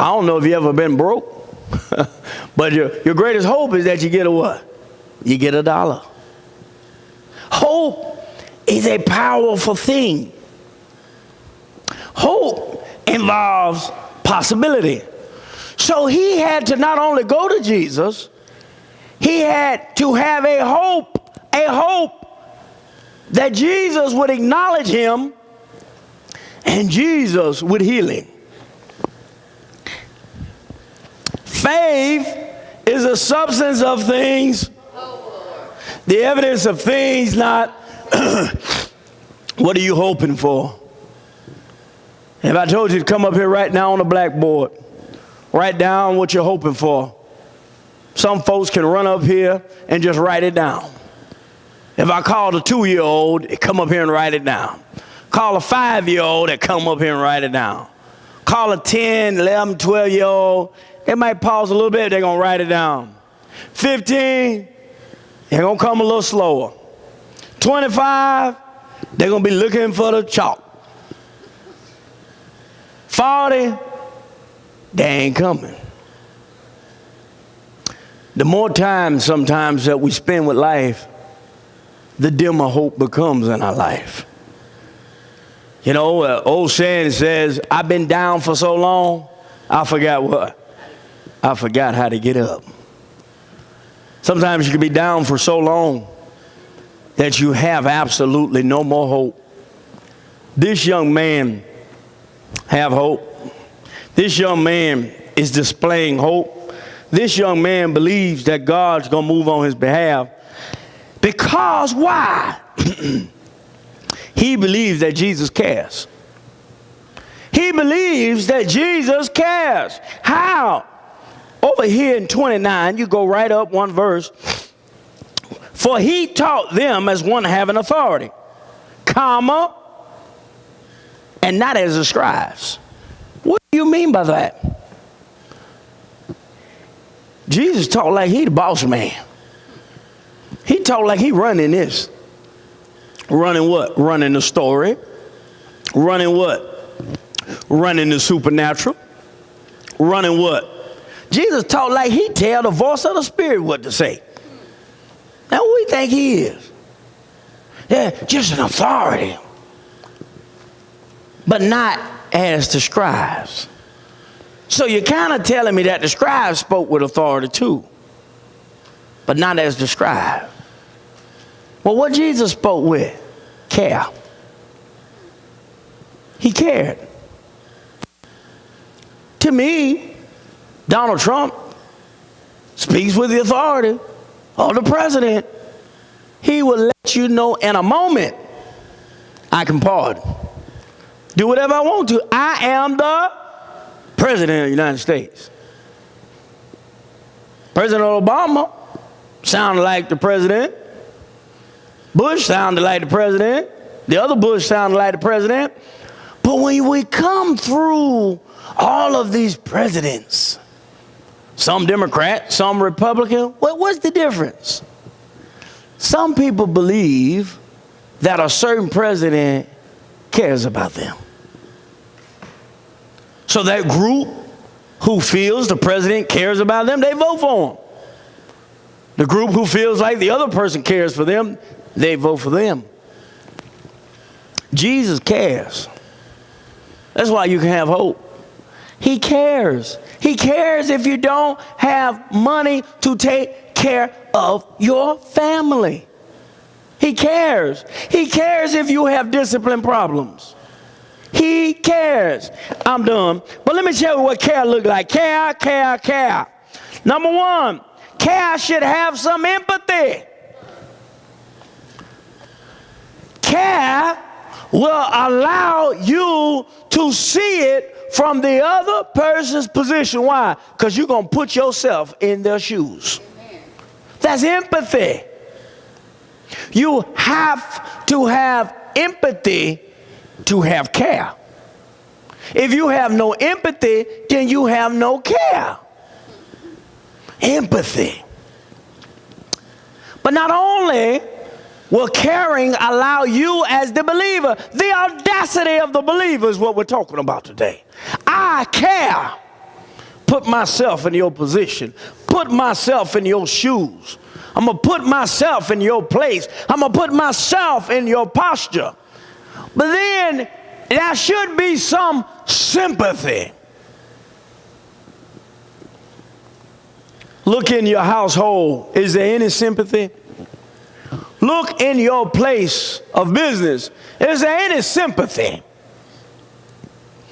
I don't know if you ever been broke, but your greatest hope is that you get a what? You get $1. Hope is a powerful thing. Hope involves possibility. So he had to not only go to Jesus, he had to have a hope that Jesus would acknowledge him and Jesus would heal him. Faith is a substance of things, the evidence of things not. What are you hoping for? If I told you to come up here right now on the blackboard, write down what you're hoping for. Some folks can run up here and just write it down. If I called a 2-year-old, they come up here and write it down. Call a 5-year-old, they come up here and write it down. Call a 10, 11, 12-year-old, they might pause a little bit, they're going to write it down. 15, they're going to come a little slower. 25, they're going to be looking for the chalk. 40, they ain't coming. The more time sometimes that we spend with life, the dimmer hope becomes in our life. You know, old saying says, I've been down for so long, I forgot what? I forgot how to get up. Sometimes you can be down for so long that you have absolutely no more hope. This young man have hope. This young man is displaying hope. This young man believes that God's going to move on his behalf. Because why? He believes that Jesus cares. He believes that Jesus cares. How? Over here in 29, you go right up one verse. For he taught them as one having authority, comma, and not as the scribes. What do you mean by that? Jesus taught like he the boss man. He taught like he running this. Running what? Running the story. Running what? Running the supernatural. Running what? Jesus taught like he tell the voice of the Spirit what to say. Now who do you think he is? Yeah, just an authority. But not as the scribes. So you're kind of telling me that the scribes spoke with authority too, but not as the scribe. Well, what Jesus spoke with? Care. He cared. To me, Donald Trump speaks with the authority of the president. He will let you know in a moment, I can pardon. Do whatever I want to. I am the President of the United States. President Obama sounded like the president. Bush sounded like the president. The other Bush sounded like the president. But when we come through all of these presidents, some Democrat, some Republican, what's the difference? Some people believe that a certain president cares about them. So that group who feels the president cares about them, they vote for him. The group who feels like the other person cares for them, they vote for them. Jesus cares. That's why you can have hope. He cares. He cares if you don't have money to take care of your family. He cares. He cares if you have discipline problems. He cares. I'm done. But let me tell you what care look like. Care. Number one, care should have some empathy. Care will allow you to see it from the other person's position. Why? Because you're going to put yourself in their shoes. That's empathy. You have to have empathy to have care. If you have no empathy, then you have no care. Empathy. But not only will caring allow you as the believer, the audacity of the believer is what we're talking about today. I care put myself in your position, put myself in your shoes. I'm going to put myself in your place. I'm going to put myself in your posture. But then there should be some sympathy. Look in your household. Is there any sympathy? Look in your place of business. Is there any sympathy?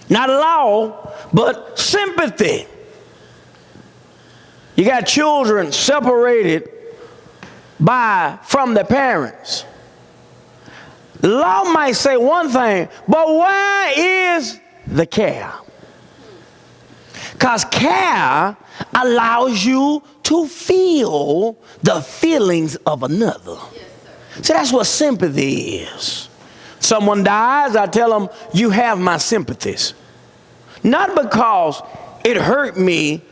Not law, but sympathy. You got children separated from their parents. The law might say one thing, but where is the care? Because care allows you to feel the feelings of another. So that's what sympathy is. Someone dies, I tell them, you have my sympathies. Not because it hurt me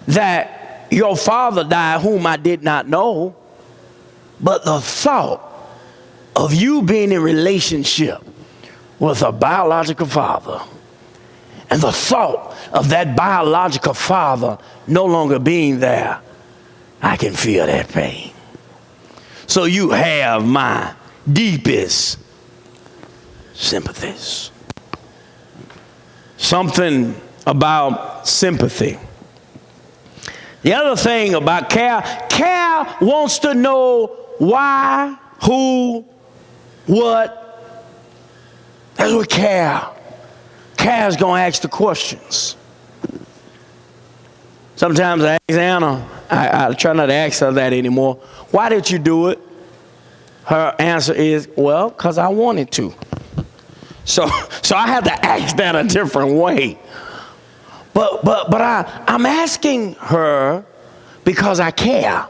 that your father died whom I did not know, but the thought of you being in relationship with a biological father, and the thought of that biological father no longer being there, I can feel that pain. So you have my deepest sympathies. Something about sympathy. The other thing about care wants to know why, who, what. That's what care is going to ask the questions. Sometimes I ask Anna, I try not to ask her that anymore. Why did you do it? Her answer is, well, because I wanted to. So I have to ask that a different way. But I'm asking her because I care.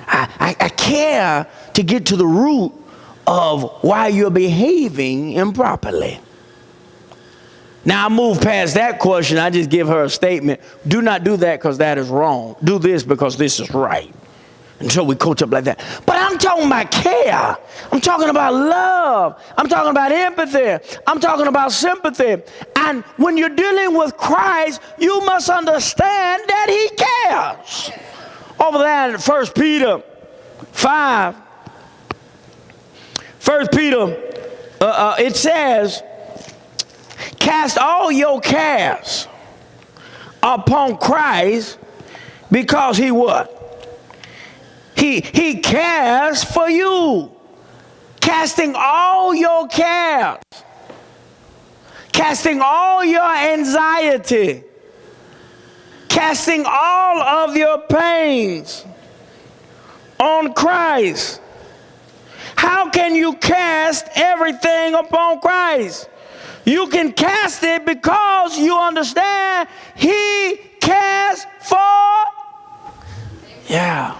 I care to get to the root of why you're behaving improperly. Now I move past that question. I just give her a statement. Do not do that because that is wrong. Do this because this is right. And so we coach up like that. But I'm talking about care. I'm talking about love. I'm talking about empathy. I'm talking about sympathy. And when you're dealing with Christ, you must understand that he cares. Over there in 1 Peter 5, 1 Peter, it says, cast all your cares upon Christ because he what? He cares for you. Casting all your cares, casting all your anxiety, casting all of your pains on Christ. How can you cast everything upon Christ? You can cast it because you understand he cares for. Yeah.